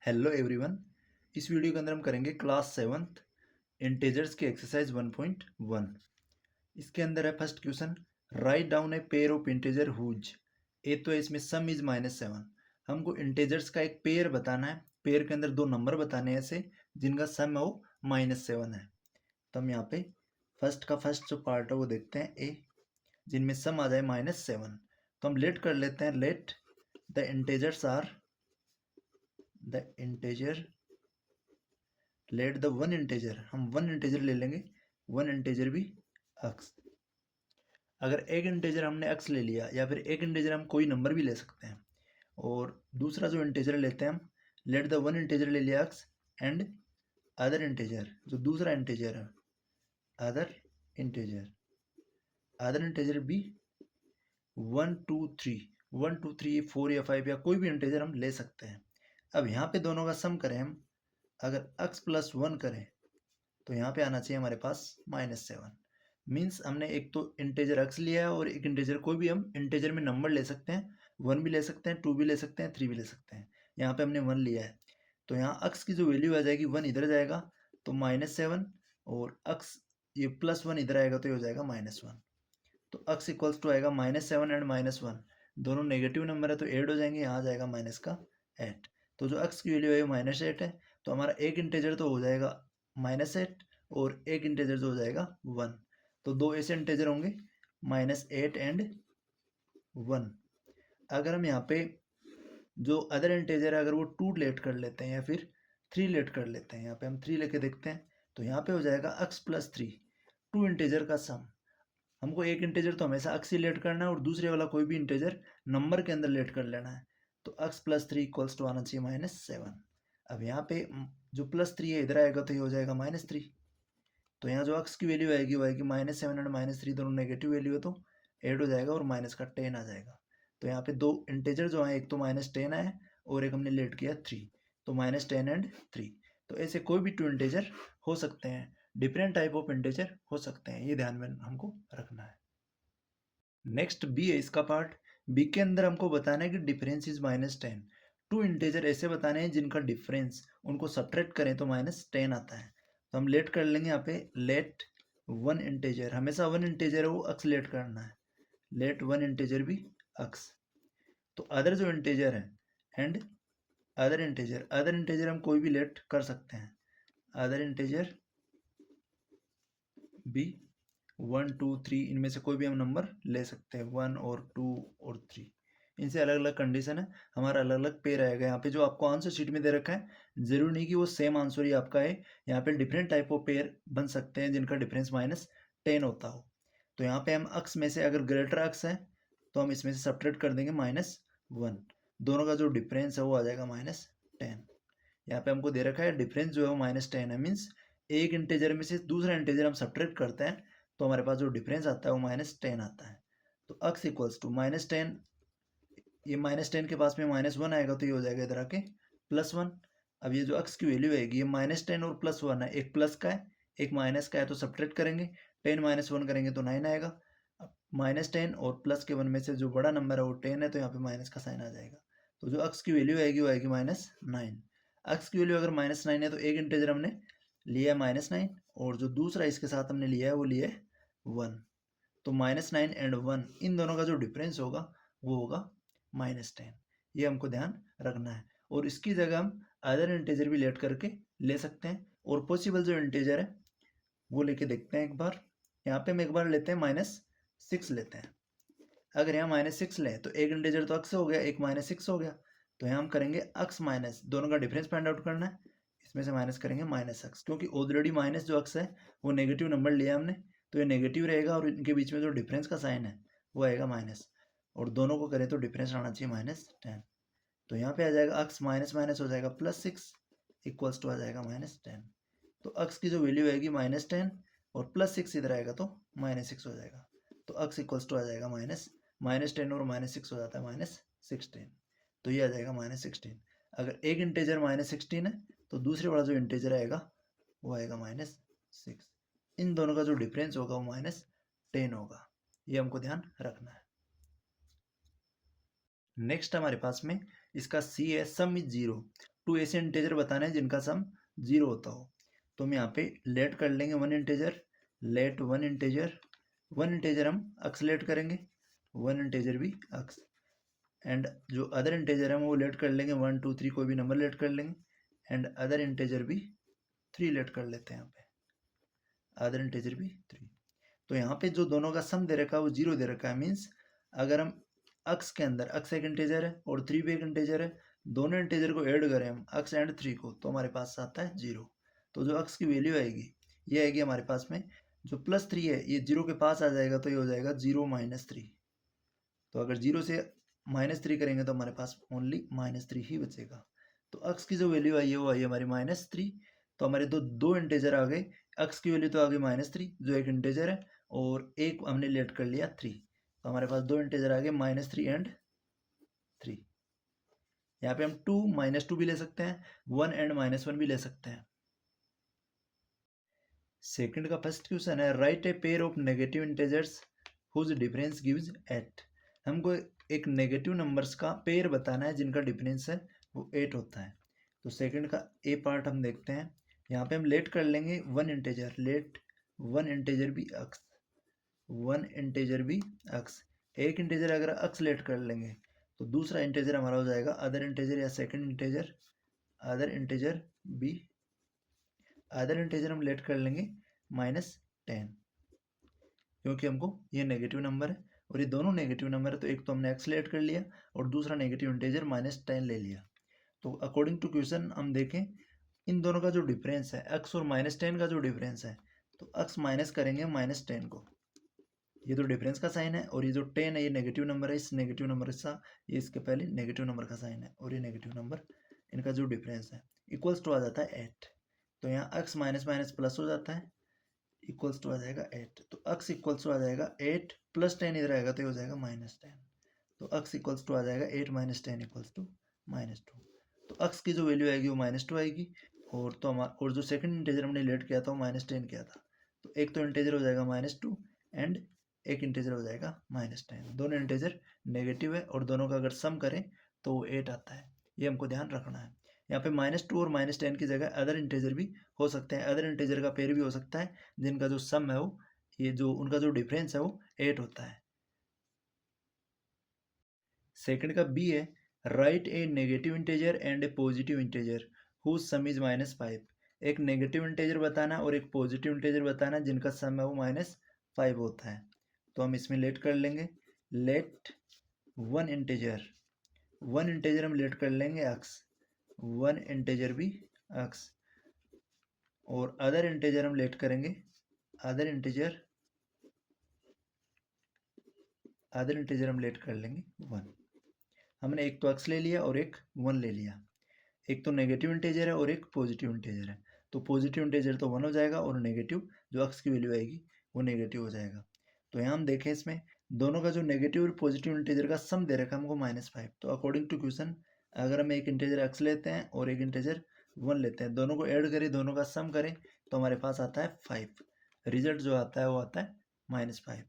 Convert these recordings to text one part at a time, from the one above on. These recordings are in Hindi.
Hello everyone. इस वीडियो के अंदर हम करेंगे क्लास सेवन्थ इंटीजर्स की एक्सरसाइज 1.1। इसके अंदर है first question, write down a pair of integer whose. ए तो है इसमें सम इज -7। हमको इंटीजर्स का एक पेयर बताना है। पेयर के अंदर दो नंबर बताने हैं ऐसे जिनका सम है वो -7 है। तो हम यहाँ पे फर्स्ट का फर्स्ट जो पार्ट है वो देखते हैं, ए जिनमें सम आ जाए -7। तो हम लेट कर लेते हैं, let the integers are the integer, let the one integer, हम वन इंटीजर ले लेंगे, वन इंटीजर भी अक्स। अगर एक इंटीजर हमने अक्स ले लिया या फिर एक इंटीजर हम कोई नंबर भी ले सकते हैं, और दूसरा जो इंटीजर लेते हैं हम, लेट द वन इंटीजर ले लिया अक्स एंड अदर इंटीजर, जो दूसरा इंटीजर है अदर इंटीजर, अदर इंटीजर भी 1 2 3 4 या 5 या कोई भी इंटीजर हम ले सकते हैं। अब यहाँ पे दोनों का सम करें हम, अगर अक्स प्लस 1 करें तो यहाँ पे आना चाहिए हमारे पास -7। मीन्स हमने एक तो इंटीजर एक्स लिया है और एक इंटीजर, कोई भी हम इंटीजर में नंबर ले सकते हैं, 1 भी ले सकते हैं, 2 भी ले सकते हैं, 3 भी ले सकते हैं। यहाँ पे हमने 1 लिया है तो यहाँ अक्स की जो वैल्यू आ जाएगी 1 इधर जाएगा तो -7, और अक्स ये +1 इधर आएगा तो ये हो जाएगा -1। तो अक्स इक्वल्स टू आएगा -7 एंड -1, दोनों नेगेटिव नंबर है तो ऐड हो जाएंगे, यहाँ आ जाएगा माइनस का 8। तो जो अक्स की वैल्यू है वो -8 है, तो हमारा एक इंटीजर तो हो जाएगा -8 और एक इंटीजर जो हो जाएगा 1। तो दो ऐसे इंटीजर होंगे -8 एंड 1। अगर हम यहाँ पे जो अदर इंटीजर है अगर वो 2 लेट कर लेते हैं या फिर 3 लेट कर लेते हैं, यहाँ पे हम 3 लेके देखते हैं तो यहाँ पे हो जाएगा अक्स प्लस 3, 2 इंटीजर का सम। हमको एक इंटीजर तो हमेशा अक्स ही लेट करना है और दूसरे वाला कोई भी इंटीजर नंबर के अंदर लेट कर लेना है। तो अक्स प्लस 3 इक्वल्स टू आना चाहिए -7। अब यहाँ पे जो +3 है इधर आएगा तो ये हो जाएगा -3। तो यहाँ जो अक्स की वैल्यू आएगी वो आएगी -7 एंड -3 दोनों नेगेटिव वैल्यू है तो ऐड हो जाएगा और माइनस का 10 आ जाएगा। तो यहाँ पे दो इंटीजर जो है, एक तो -10 है और एक हमने लेट किया 3, तो -10 एंड 3। तो ऐसे कोई भी 2 इंटीजर हो सकते हैं, डिफरेंट टाइप ऑफ इंटीजर हो सकते हैं, ये ध्यान में हमको रखना है। नेक्स्ट बी है इसका पार्ट। बी के अंदर हमको बताना है कि डिफरेंस इज -10। 2 इंटीजर ऐसे बताने हैं जिनका डिफरेंस उनको सब्ट्रैक्ट करें तो -10 आता है। तो हम लेट कर लेंगे यहाँ पे, लेट वन इंटीजर, हमेशा वन इंटीजर है वो अक्स लेट करना है, लेट वन इंटीजर भी अक्स। तो अदर जो इंटीजर है and other integer, other integer हम कोई भी लेट कर सकते हैं, अदर इंटीजर भी 1 2 3, इनमें से कोई भी हम नंबर ले सकते हैं, 1 और 2 और 3। इनसे अलग अलग कंडीशन है, हमारा अलग अलग पेयर आएगा। यहाँ पे जो आपको आंसर शीट में दे रखा है जरूरी नहीं कि वो सेम आंसर ही आपका है, यहाँ पे डिफरेंट टाइप ऑफ पेयर बन सकते हैं जिनका डिफरेंस -10 होता हो। तो यहाँ पे हम अक्स में से अगर ग्रेटर अक्स है तो हम इसमें से सब्ट्रैक्ट कर देंगे -1, दोनों का जो डिफरेंस है वो आ जाएगा -10। यहाँ पे हमको दे रखा है डिफरेंस जो है वो -10 है, मीन्स एक इंटीजर में से दूसरा इंटीजर हम सब्ट्रैक्ट करते हैं तो हमारे पास जो डिफरेंस आता है वो -10 आता है। तो अक्स इक्वल्स टू -10, ये -10 के पास में -1 आएगा तो ये हो जाएगा इधर आके +1। अब ये जो अक्स की वैल्यू आएगी ये -10 और +1 है, एक प्लस का है एक माइनस का है, तो सब्ट्रैक्ट करेंगे, 10 -1 करेंगे तो 9 आएगा। अब -10 और प्लस के 1 में से जो बड़ा नंबर है वो 10 है तो यहाँ पे माइनस का साइन आ जाएगा। तो जो अक्स की वैल्यू आएगी वो आएगी -9। अक्स की वैल्यू अगर -9 है तो एक इंटीजर हमने लिया है -9 और जो दूसरा इसके साथ हमने लिया है वो लिया है 1। तो -9 एंड 1 इन दोनों का जो डिफरेंस होगा वो होगा -10। ये हमको ध्यान रखना है, और इसकी जगह हम अदर इंटीजर भी लेट करके ले सकते हैं, और पॉसिबल जो इंटीजर है वो लेके देखते हैं एक बार। यहाँ पे हम एक बार लेते हैं -6 लेते हैं। अगर यहाँ -6 लें तो एक इंटीजर तो अक्स हो गया, एक -6 हो गया, तो यहाँ हम करेंगे अक्स माइनस, दोनों का डिफरेंस फाइंड आउट करना है, इसमें से माइनस करेंगे -x, क्योंकि ऑलरेडी माइनस जो अक्स है वो नेगेटिव नंबर लिया हमने तो ये नेगेटिव रहेगा, और इनके बीच में जो डिफरेंस का साइन है वो आएगा माइनस, और दोनों को करें तो डिफरेंस आना चाहिए -10। तो यहाँ पे आ जाएगा अक्स माइनस माइनस हो जाएगा +6 इक्वल्स टू आ जाएगा -10। तो अक्स की जो वैल्यू आएगी -10 और +6 इधर आएगा तो -6 हो जाएगा। तो अक्स इक्वल्स टू आ जाएगा -10 और -6 हो जाता है -16। तो ये आ जाएगा -16। अगर एक इंटीजर -16 है तो दूसरे वाला जो इंटीजर आएगा वो आएगा -6। इन दोनों का जो डिफरेंस होगा वो -10 होगा, ये हमको ध्यान रखना है। नेक्स्ट हमारे पास में इसका सी है, सम इज 0। 2 ऐसे इंटीजर बताने हैं जिनका सम 0 होता हो। तो हम यहाँ पे लेट कर लेंगे one integer, let one integer हम अक्स लेट करेंगे, वन इंटीजर भी अक्स, एंड जो अदर इंटीजर है वो लेट कर लेंगे 1 2 3 कोई भी नंबर लेट कर लेंगे, एंड अदर इंटीजर भी 3 लेट कर लेते हैं यहाँ पे, अदर इंटीजर भी 3। तो यहाँ पे जो दोनों का सम दे रखा है वो 0 दे रखा है, मीन्स अगर हम अक्स के अंदर, अक्स एक इंटीजर है और 3 भी एक इंटीजर है, दोनों इंटीजर को ऐड करें हम अक्स एंड 3 को, तो हमारे पास आता है 0। तो जो अक्स की वैल्यू आएगी ये आएगी हमारे पास में, जो +3 है ये 0 के पास आ जाएगा तो ये हो जाएगा 0 - 3। तो अगर 0 से -3 करेंगे तो हमारे पास ओनली -3 ही बचेगा। तो अक्स की जो वैल्यू आई है वो आई है हमारी -3। तो हमारे दो इंटीजर आ गए, अक्स की वैल्यू तो आ गई -3 जो एक इंटीजर है, और एक हमने लेट कर लिया 3। तो हमारे पास दो इंटीजर आ गए -3 एंड 3। यहाँ पे हम 2 -2 भी ले सकते हैं, 1 एंड -1 भी ले सकते हैं। सेकंड का फर्स्ट क्वेश्चन है write a pair of negative integers whose difference gives 8। हमको एक नेगेटिव नंबर्स का पेयर बताना है जिनका डिफरेंस है वो 8 होता है। तो सेकंड का ए पार्ट हम देखते हैं। यहाँ पे हम लेट कर लेंगे one integer, let one integer भी अक्स, वन इंटीजर भी अक्स। एक इंटीजर अगर अक्स लेट कर लेंगे तो दूसरा इंटीजर हमारा हो जाएगा अदर इंटीजर या सेकंड इंटीजर, अदर इंटीजर भी, अदर इंटीजर हम लेट कर लेंगे -10, क्योंकि हमको ये नेगेटिव नंबर है और ये दोनों नेगेटिव नंबर है, तो एक तो हमने एक्स लेट कर लिया और दूसरा नेगेटिव इंटीजर -10 ले लिया। तो अकॉर्डिंग टू क्वेश्चन हम देखें इन दोनों का जो डिफरेंस है एक्स और -10 का जो डिफरेंस है, तो एक्स माइनस करेंगे -10 को, ये तो डिफरेंस का साइन है, और ये जो 10 है ये नेगेटिव नंबर है, इस नेगेटिव नंबर का ये इसके पहले नेगेटिव नंबर का साइन है, और ये नेगेटिव नंबर इनका जो डिफरेंस है इक्वल्स टू आ जाता है 8। तो यहाँ एक्स माइनस माइनस प्लस हो जाता है, इक्वल्स टू आ जाएगा 8। तो एक्स इक्वल्स टू आ जाएगा 8 + 10 इधर आएगा तो ये हो जाएगा -10। तो एक्स इक्वल्स टू आ जाएगा 8 - 10 इक्वल्स टू -2। तो एक्स की जो वैल्यू आएगी वो -2 आएगी, और तो हमारा और जो सेकंड इंटीजर हमने लेट किया था वो -10 किया था, तो एक तो इंटीजर हो जाएगा -2 एंड एक इंटीजर हो जाएगा -10। दोनों इंटीजर नेगेटिव है और दोनों का अगर सम करें तो वो 8 आता है, ये हमको ध्यान रखना है। यहाँ पे -2 और -10 की जगह अदर इंटीजर भी हो सकते हैं, अदर इंटीजर का पेयर भी हो सकता है जिनका जो सम है वो, ये जो उनका जो डिफरेंस है वो 8 होता है। सेकंड का बी है write a negative integer and a positive integer whose sum is -5। एक नेगेटिव इंटीजर बताना और एक पॉजिटिव इंटीजर बताना जिनका सम है वो -5 होता है। तो हम इसमें लेट कर लेंगे, लेट वन इंटीजर हम लेट कर लेंगे एक्स, वन इंटीजर भी एक्स, और अदर इंटीजर हम लेट करेंगे, अदर इंटीजर हम लेट कर लेंगे 1। हमने एक तो एक्स ले लिया और एक 1 ले लिया, एक तो नेगेटिव इंटीजर है और एक पॉजिटिव इंटीजर है, तो पॉजिटिव इंटीजर तो 1 हो जाएगा और नेगेटिव जो एक्स की वैल्यू आएगी वो नेगेटिव हो जाएगा। तो यहाँ हम देखें इसमें दोनों का जो नेगेटिव और पॉजिटिव इंटीजर का सम दे रखा है हमको -5। तो अकॉर्डिंग टू क्वेश्चन अगर हम एक इंटीजर एक्स लेते हैं और एक इंटीजर 1 लेते हैं, दोनों को ऐड करें, दोनों का सम करें, तो हमारे पास आता है 5। रिजल्ट जो आता है वो आता है -5।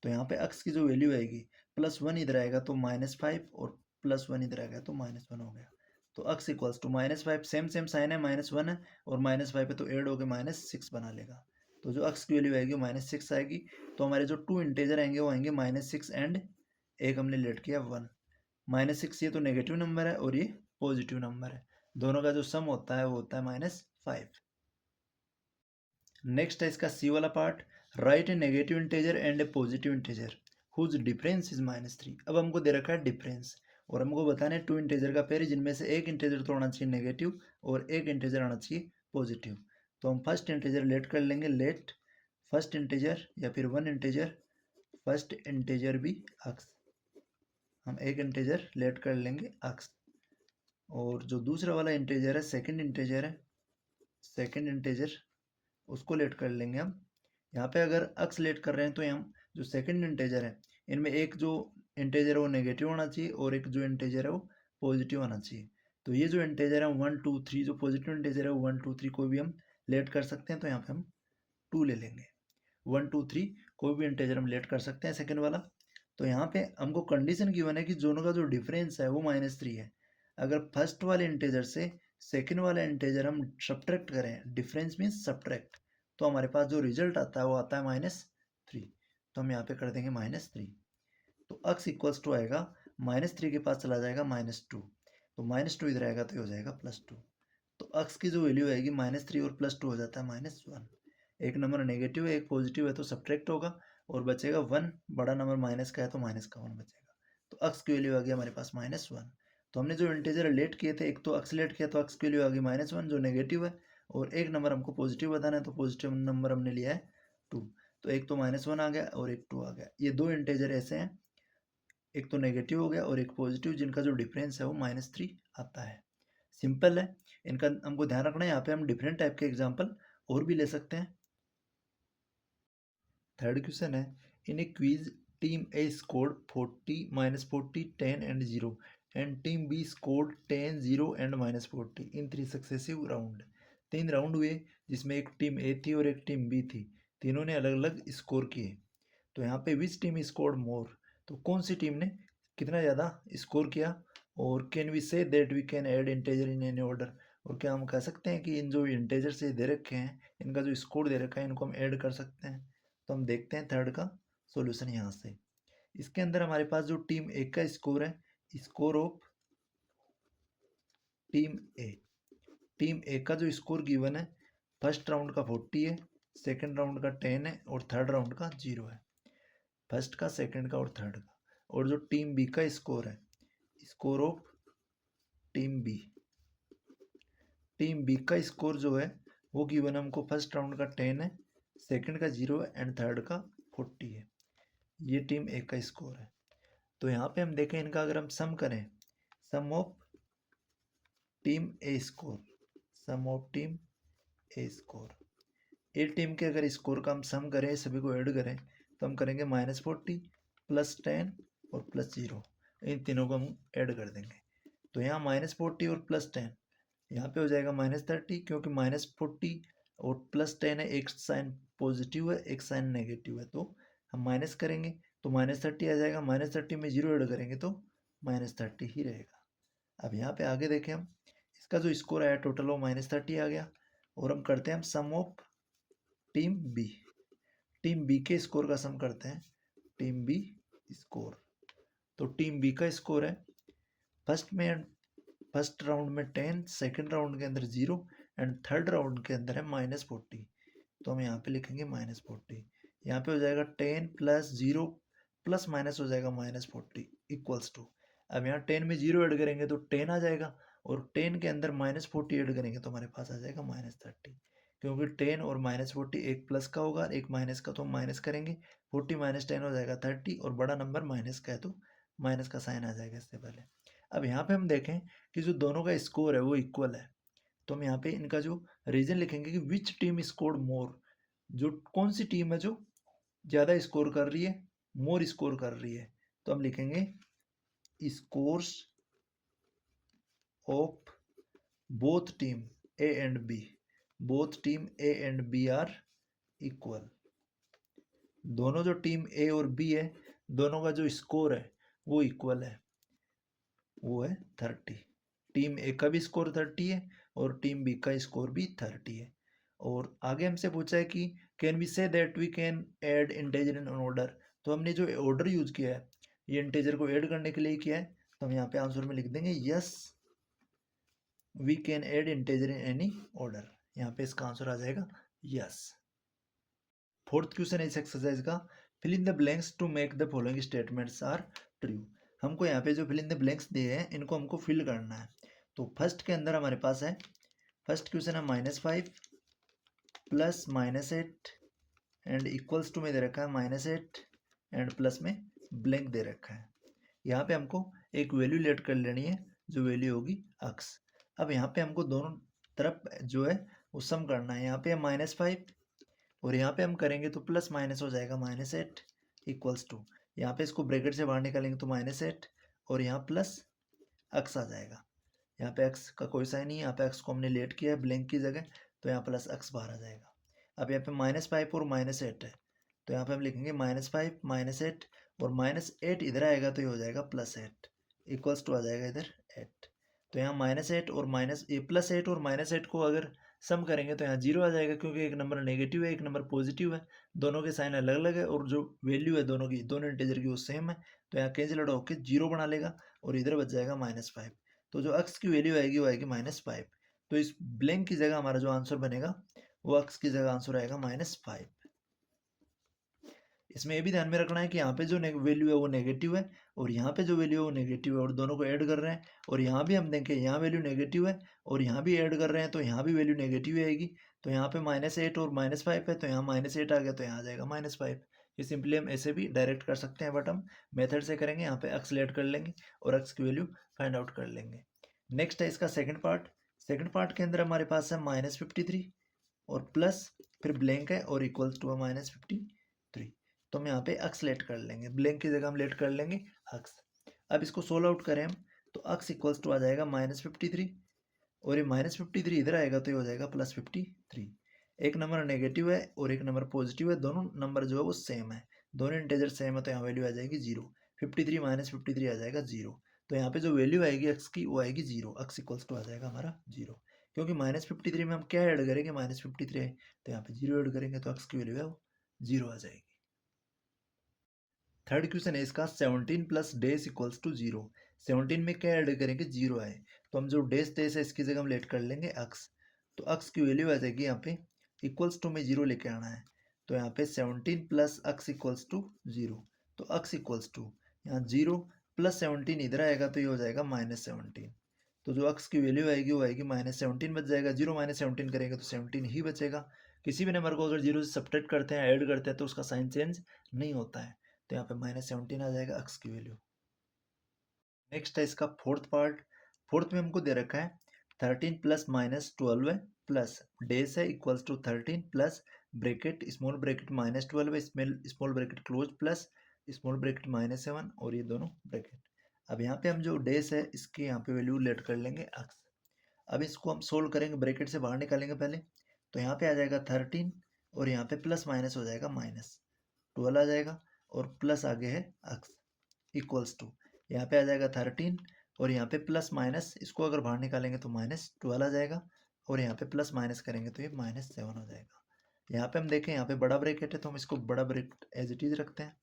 तो यहाँ पे एक्स की जो वैल्यू आएगी +1 इधर आएगा तो -5, और +1 इधर आएगा तो -1 हो गया। तो X equals to -5, same same sign है, -1 है और -5 है तो ऐड होकर -6 बना लेगा। तो जो एक्स की वैल्यू आएगी -6 आएगी। तो हमारे जो 2 इंटीजर आएंगे वो आएंगे -6 एंड एक हमने लेट किया 1। -6 ये तो नेगेटिव नंबर है और ये पॉजिटिव नंबर है, दोनों का जो सम होता है वो होता है -5। नेक्स्ट है इसका सी वाला part, write a negative integer and a positive integer whose difference is -3। अब हमको दे रखा है डिफरेंस और हमको बताना है 2 इंटीजर का पेयर जिनमें से एक इंटीजर तो आना चाहिए नेगेटिव और एक इंटीजर आना चाहिए पॉजिटिव। तो हम फर्स्ट इंटीजर लेट कर लेंगे, लेट फर्स्ट इंटीजर या फिर वन इंटीजर, फर्स्ट इंटीजर भी अक्स, हम एक इंटीजर लेट कर लेंगे अक्स, और जो दूसरा वाला इंटीजर है सेकंड इंटीजर है, सेकंड इंटीजर उसको लेट कर लेंगे हम। यहाँ पे अगर अक्स लेट कर रहे हैं तो हम जो सेकंड इंटीजर है इनमें एक जो इंटीजर है वो नेगेटिव होना चाहिए और एक जो इंटीजर है वो पॉजिटिव होना चाहिए। तो ये जो इंटीजर है 1 2 3, जो पॉजिटिव इंटीजर है वो 1 2 3 कोई भी हम लेट कर सकते हैं, तो यहाँ पे हम 2 ले लेंगे। 1 2 3 कोई भी इंटीजर हम लेट कर सकते हैं सेकंड वाला। तो यहाँ पे हमको कंडीशन गिवन है कि दोनों का जो डिफरेंस है वो -3 है। अगर फर्स्ट वाले इंटेजर से सेकेंड वाला इंटेजर हम सब्ट्रैक्ट करें, डिफरेंस मीन्स सब्ट्रैक्ट, तो हमारे पास जो रिजल्ट आता है वो आता है -3। तो हम यहाँ पे कर देंगे -3। तो x इक्वल्स टू आएगा -3 के पास चला जाएगा -2, तो -2 इधर आएगा तो ये हो जाएगा +2। तो x की जो वैल्यू आएगी -3 और +2 हो जाता है -1। एक नंबर नेगेटिव है एक पॉजिटिव है तो सब्ट्रैक्ट होगा और बचेगा 1, बड़ा नंबर माइनस का है तो माइनस का 1 बचेगा। तो x की वैल्यू आ गया हमारे पास -1। तो हमने जो इंटीजर रिलेट किए थे, एक तो x रिलेट किया तो x की वैल्यू आ गई -1 जो नेगेटिव है, और एक नंबर हमको पॉजिटिव बताना है तो पॉजिटिव नंबर हमने लिया है 2। तो एक तो -1 आ गया और एक 2 आ गया। ये दो इंटीजर ऐसे हैं, एक तो नेगेटिव हो गया और एक पॉजिटिव, जिनका जो डिफरेंस है वो -3 आता है। सिंपल है, इनका हमको ध्यान रखना है। यहाँ पे हम डिफरेंट टाइप के एग्जाम्पल और भी ले सकते हैं। थर्ड क्वेश्चन है, in a quiz team A scored 40, -40, 10 and 0 and team B scored 10, 0 and -40 in 3 successive round. 3 round हुए जिसमें एक टीम ए थी और एक टीम बी थी, तीनों ने अलग अलग स्कोर किए। तो यहाँ पे विच टीम स्कोर्ड मोर, तो कौन सी टीम ने कितना ज़्यादा स्कोर किया। और can we say that we can add integer in any order, और क्या हम कह सकते हैं कि इन जो इंटेजर से दे रखे हैं, इनका जो स्कोर दे रखा है, इनको हम ऐड कर सकते हैं। तो हम देखते हैं थर्ड का सॉल्यूशन यहाँ से। इसके अंदर हमारे पास जो टीम ए का स्कोर है, स्कोर ऑफ टीम ए का जो स्कोर गिवन है, फर्स्ट राउंड का 40 है, सेकंड राउंड का 10 है और थर्ड राउंड का 0 है। फर्स्ट का, सेकंड का और थर्ड का। और जो टीम बी का स्कोर है, स्कोर ऑफ टीम बी का स्कोर जो है वो गिवन हमको फर्स्ट राउंड का 10 है, सेकंड का 0 है एंड थर्ड का 40 है। ये टीम ए का स्कोर है। तो यहाँ पे हम देखें इनका अगर हम सम करें, sum of team A score, sum of team A score, A team के अगर स्कोर का हम सम करें, सभी को ऐड करें, तो हम करेंगे -40 +10 और +0, इन तीनों को हम ऐड कर देंगे। तो यहाँ -40 और +10, यहाँ पे हो जाएगा -30, क्योंकि -40 और +10 है, एक साइन पॉजिटिव है एक साइन नेगेटिव है, तो हम माइनस करेंगे तो -30 आ जाएगा। -30 में 0 ऐड करेंगे तो -30 ही रहेगा। अब यहाँ पे आगे देखें हम, इसका जो स्कोर आया टोटल वो -30 आ गया। और हम करते हैं हम सम ऑफ टीम बी के स्कोर का सम करते हैं, टीम बी स्कोर। तो टीम बी का स्कोर है फर्स्ट राउंड में 10, सेकंड राउंड के अंदर 0 एंड थर्ड राउंड के अंदर है -40। तो हम यहाँ पे लिखेंगे -40। यहाँ पे हो जाएगा 10 + 0 प्लस माइनस हो जाएगा -40 इक्वल्स टू। अब यहाँ 10 में 0 ऐड करेंगे तो 10 आ जाएगा, और 10 के अंदर -40 ऐड करेंगे तो हमारे पास आ जाएगा -30, क्योंकि 10 और -40 एक प्लस का होगा एक माइनस का, तो हम माइनस करेंगे। 40 - 10 हो जाएगा 30, और बड़ा नंबर माइनस का है तो माइनस का साइन आ जाएगा इससे पहले। अब यहाँ पे हम देखें कि जो दोनों का स्कोर है वो इक्वल है, तो हम यहाँ पे इनका जो रीजन लिखेंगे कि विच टीम स्कोर्ड मोर, जो कौन सी टीम है जो ज़्यादा स्कोर कर रही है, मोर स्कोर कर रही है। तो हम लिखेंगे scores of both team A and B, both team A and B are equal. दोनों जो टीम ए और बी है, दोनों का जो स्कोर है वो इक्वल है, वो है 30। टीम ए का भी स्कोर 30 है और टीम बी का स्कोर भी 30 है। और आगे हमसे पूछा है कि can we say that we can add integer in order. तो हमने जो ऑर्डर यूज किया है ये इंटेजर को ऐड करने के लिए किया है, तो हम यहाँ पे आंसर में लिख देंगे yes we can add integer in any order. यहाँ पे इसका आंसर आ जाएगा यस। फोर्थ क्वेश्चन है इस एक्सरसाइज का, fill in the blanks to make the following statements are true. हमको यहाँ पे जो फिल इन द ब्लैंक्स दिए हैं इनको हमको फिल करना है। तो फर्स्ट के अंदर हमारे पास है, फर्स्ट क्वेश्चन है -5 + -8 एंड इक्वल्स टू में दे रखा है -8 एंड प्लस में ब्लैंक दे रखा है। यहाँ पे हमको एक वैल्यू लेट कर लेनी है, जो वैल्यू होगी x। अब यहाँ पे हमको दोनों तरफ जो है वो सम करना है। यहाँ पे -5 और यहाँ पे हम करेंगे तो प्लस माइनस हो जाएगा -8 इक्वल्स टू, यहाँ पे इसको ब्रैकेट से बाहर निकालेंगे तो -8 और यहाँ प्लस x आ जाएगा। यहाँ पे x का कोई साइन नहीं है, यहाँ पे x को हमने लेट किया है ब्लैंक की जगह, तो यहाँ प्लस x बाहर आ जाएगा। अब यहाँ पे -5 और -8 है, तो यहाँ पे हम लिखेंगे -5 -8 और -8 इधर आएगा तो ये हो जाएगा +8 इक्वल्स टू आ जाएगा इधर 8। तो यहाँ -8 और +8 और -8 को अगर सम करेंगे तो यहाँ 0 आ जाएगा, क्योंकि एक नंबर नेगेटिव है एक नंबर पॉजिटिव है, दोनों के साइन अलग अलग है और जो वैल्यू है दोनों की, दोनों इंटीजर की वो सेम है। तो यहाँ कैंसिल आउट होकर 0 बना लेगा और इधर बच जाएगा -5। तो जो अक्स की वैल्यू आएगी वो आएगी -5। तो इस ब्लैंक की जगह हमारा जो आंसर बनेगा वो अक्स की जगह आंसर आएगा -5। इसमें ये भी ध्यान में रखना है कि यहाँ पे जो वैल्यू है वो नेगेटिव है और यहाँ पे जो वैल्यू है वो नेगेटिव है, और दोनों को ऐड कर रहे हैं। और यहाँ भी हम देखें, यहाँ वैल्यू नेगेटिव है और यहाँ भी ऐड कर रहे हैं, तो यहाँ भी वैल्यू नेगेटिव ही आएगी। तो यहाँ पे -8 और -5 है, तो यहाँ -8 आ गया, तो यहाँ आ जाएगा -5। ये सिंपली हम ऐसे भी डायरेक्ट कर सकते हैं, बट हम मेथड से करेंगे। यहाँ पे एक्स लेट कर लेंगे और एक्स की वैल्यू फाइंड आउट कर लेंगे। नेक्स्ट है इसका सेकेंड पार्ट। सेकेंड पार्ट के अंदर हमारे पास है -53 और प्लस फिर ब्लैंक है और इक्वल्स टू -53। तो हम यहाँ पे अक्स लेट कर लेंगे, ब्लैंक की जगह हम लेट कर लेंगे अक्स। अब इसको सोल्व आउट करें हम, तो अक्स इक्वल्स टू आ जाएगा -53 और ये -53 इधर आएगा तो ये हो जाएगा +53। एक नंबर नेगेटिव है और एक नंबर पॉजिटिव है, दोनों नंबर जो है वो सेम है, दोनों इंटीजर सेम है, तो यहाँ वैल्यू आ जाएगी 0। 53 -53 आ जाएगा 0। तो यहाँ पे जो वैल्यू आएगी एक्स की वो आएगी 0, अक्स इक्वल्स टू आ जाएगा हमारा 0। क्योंकि -53 में हम क्या ऐड करेंगे, -53 है तो यहाँ पे 0 ऐड करेंगे, तो अक्स की वैल्यू है वो 0 आ जाएगी। थर्ड क्वेश्चन है इसका 17 प्लस डेस इक्वल्स टू 0। 17 में क्या ऐड करेंगे, 0 आए, तो हम जो डेस है इसकी जगह हम लेट कर लेंगे अक्स। तो अक्स की वैल्यू आ जाएगी यहाँ पे इक्वल्स टू में 0 लेके आना है, तो यहाँ पे 17 प्लस अक्स इक्वल्स टू 0। तो अक्स इक्वल्स टू यहाँ 0 प्लस 17 इधर आएगा तो ये हो जाएगा -17। तो जो अक्स की वैल्यू आएगी वो आएगी -17 बच जाएगा। 0 -17 करेंगे तो 17 ही बचेगा। किसी भी नंबर को अगर 0 से सब्ट्रैक्ट करते हैं, ऐड करते हैं, तो उसका साइन चेंज नहीं होता है। तो यहाँ पे -17 आ जाएगा अक्स की वैल्यू। नेक्स्ट है इसका फोर्थ पार्ट। फोर्थ में हमको दे रखा है 13 प्लस -12 है प्लस डेस है equals to 13 plus bracket small bracket -12 है small bracket close plus small bracket -7 और ये दोनों ब्रैकेट। अब यहाँ पे हम जो डेस है इसके यहाँ पे वैल्यू लेट कर लेंगे अक्स। अब इसको हम सोल्व करेंगे, ब्रैकेट से बाहर निकालेंगे पहले। तो यहाँ पे आ जाएगा 13 और यहाँ पे प्लस माइनस हो जाएगा -12 आ जाएगा और प्लस आगे है अक्स इक्वल्स टू यहाँ पे आ जाएगा 13 और यहाँ पे प्लस माइनस, इसको अगर बाहर निकालेंगे तो -12 आ जाएगा और यहाँ पे प्लस माइनस करेंगे तो ये -7 हो जाएगा। यहाँ पे हम देखें, यहाँ पे बड़ा ब्रैकेट है तो हम इसको बड़ा ब्रैकेट एज इट इज रखते हैं,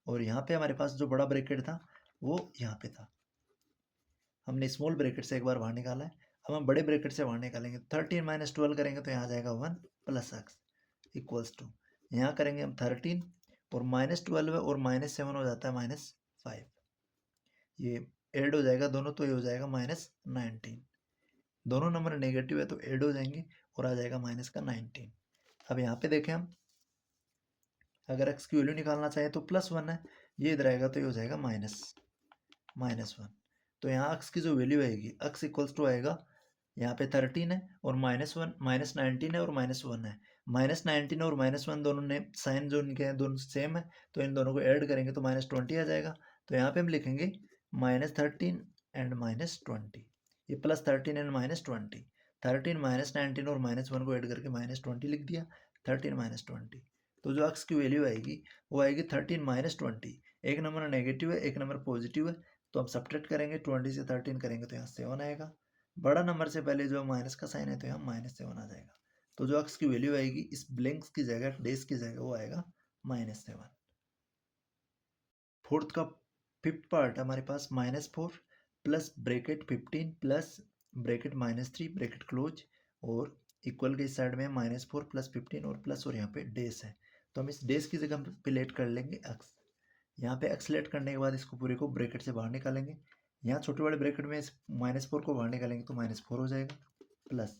और यहाँ पे हमारे पास जो बड़ा ब्रैकेट था वो यहाँ पे था, हमने स्मॉल ब्रैकेट से एक बार बाहर निकाला है। अब हम बड़े ब्रैकेट से बाहर निकालेंगे, 13 - 12 करेंगे तो यहाँ आ जाएगा 1 प्लस एक्स इक्वल्स टू, यहाँ करेंगे हम 13 और -12 और -7 हो जाता है -5, ये ऐड हो जाएगा दोनों, तो ये हो जाएगा -19। दोनों नंबर नेगेटिव है तो ऐड हो जाएंगे और आ जाएगा माइनस का 19। अब यहाँ पे देखें हम, अगर एक्स की वैल्यू निकालना चाहे तो +1 है, ये इधर आएगा तो ये हो जाएगा -1। तो यहाँ एक्स की जो वैल्यू आएगी, एक्स इक्वल्स टू आएगा यहाँ पे 13 है और -1 -19 है और -1 है। -19 और -1 दोनों ने साइन जो इनके हैं दोनों सेम है, तो इन दोनों को ऐड करेंगे तो -20 आ जाएगा। तो यहाँ पे हम लिखेंगे -13 एंड -20, ये +13 एंड -20, 13 -19 और -1 को ऐड करके -20 लिख दिया, 13 -20। तो जो एक्स की वैल्यू आएगी वो आएगी 13 -20। एक नंबर नेगेटिव है एक नंबर पॉजिटिव है, तो हम सब्ट्रैक्ट करेंगे, 20 से 13 करेंगे तो यहाँ 7 आएगा। बड़ा नंबर से पहले जो माइनस का साइन है तो यहाँ -7 आ जाएगा। तो जो अक्स की वैल्यू आएगी इस ब्लैंक्स की जगह, डेज की जगह, वो आएगा -7। फोर्थ का फिफ्थ पार्ट हमारे पास -4 plus bracket 15 plus bracket -3 bracket close और इक्वल के इस साइड में -4 प्लस 15 और प्लस और यहाँ पे डेस है, तो हम इस डेस की जगह पे लेट कर लेंगे एक्स। यहाँ पे एक्स लेट करने के बाद इसको पूरे को ब्रैकेट से बाहर निकालेंगे, यहाँ छोटे बड़े ब्रैकेट में -4 को बाहर निकालेंगे तो -4 हो जाएगा, प्लस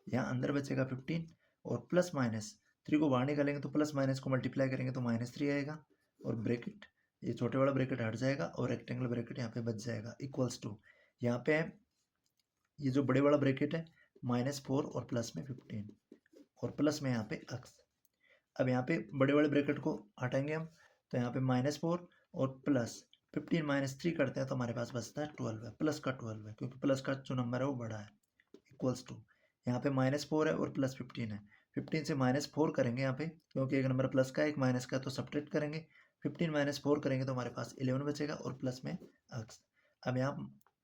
यहाँ अंदर बचेगा 15 और प्लस -3 को बाहर निकालेंगे तो प्लस माइनस को मल्टीप्लाई करेंगे तो -3 आएगा और ब्रैकेट, ये छोटे वाला ब्रैकेट हट जाएगा और रेक्टेंगल ब्रैकेट यहाँ पे बच जाएगा इक्वल्स टू, यहाँ पे ये जो बड़े वाला ब्रैकेट है -4 और प्लस में 15 और प्लस में यहाँ पे एक्स। अब यहाँ पे बड़े वाले ब्रैकेट को हटाएंगे हम, तो यहाँ पे -4 और प्लस 15 -3 करते हैं तो हमारे पास बचता है 12 है, प्लस का 12 है क्योंकि प्लस का जो नंबर है वो बड़ा है, इक्वल्स टू यहाँ पे -4 है और प्लस 15 है, 15 से -4 करेंगे यहाँ पे क्योंकि एक नंबर प्लस का एक माइनस का, तो सब्ट्रैक्ट करेंगे, 15 - 4 करेंगे तो हमारे पास 11 बचेगा और प्लस में एक्स। अब यहाँ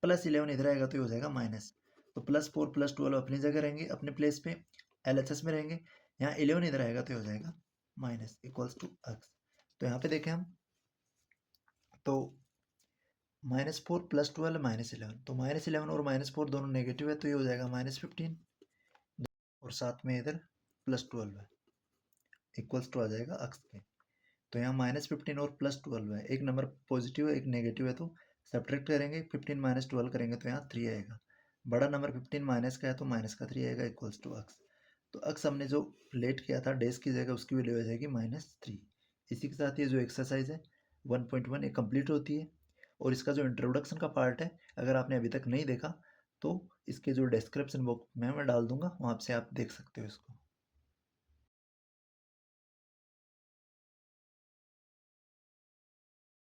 +11 इधर आएगा तो ये हो जाएगा माइनस। तो +4 +12 अपनी जगह रहेंगे, अपने प्लेस पे LHS में रहेंगे। यहाँ 11 इधर आएगा तो ये हो जाएगा माइनस इक्वल्स टू x। तो यहाँ पे देखें हम तो -4 +12 -11, तो -11 और -4 दोनों नेगेटिव है तो ये हो जाएगा -15 और साथ में इधर +12 है इक्वल्स टू आ जाएगा x के। तो यहाँ -15 और +12 है, एक नंबर पॉजिटिव है एक नेगेटिव है, तो सब्ट्रैक्ट करेंगे 15 - 12 करेंगे तो यहाँ 3 आएगा। बड़ा नंबर 15 माइनस का है तो माइनस का 3 आएगा इक्वल्स टू x। तो x हमने जो लेट किया था डेज की जगह उसकी वैल्यू आ जाएगी -3। इसी के साथ ये जो एक्सरसाइज है 1.1 ये कंप्लीट होती है। और इसका जो इंट्रोडक्शन का पार्ट है अगर आपने अभी तक नहीं देखा तो इसके जो डिस्क्रिप्शन बॉक्स में मैं डाल दूंगा, वहाँ से आप देख सकते हो इसको।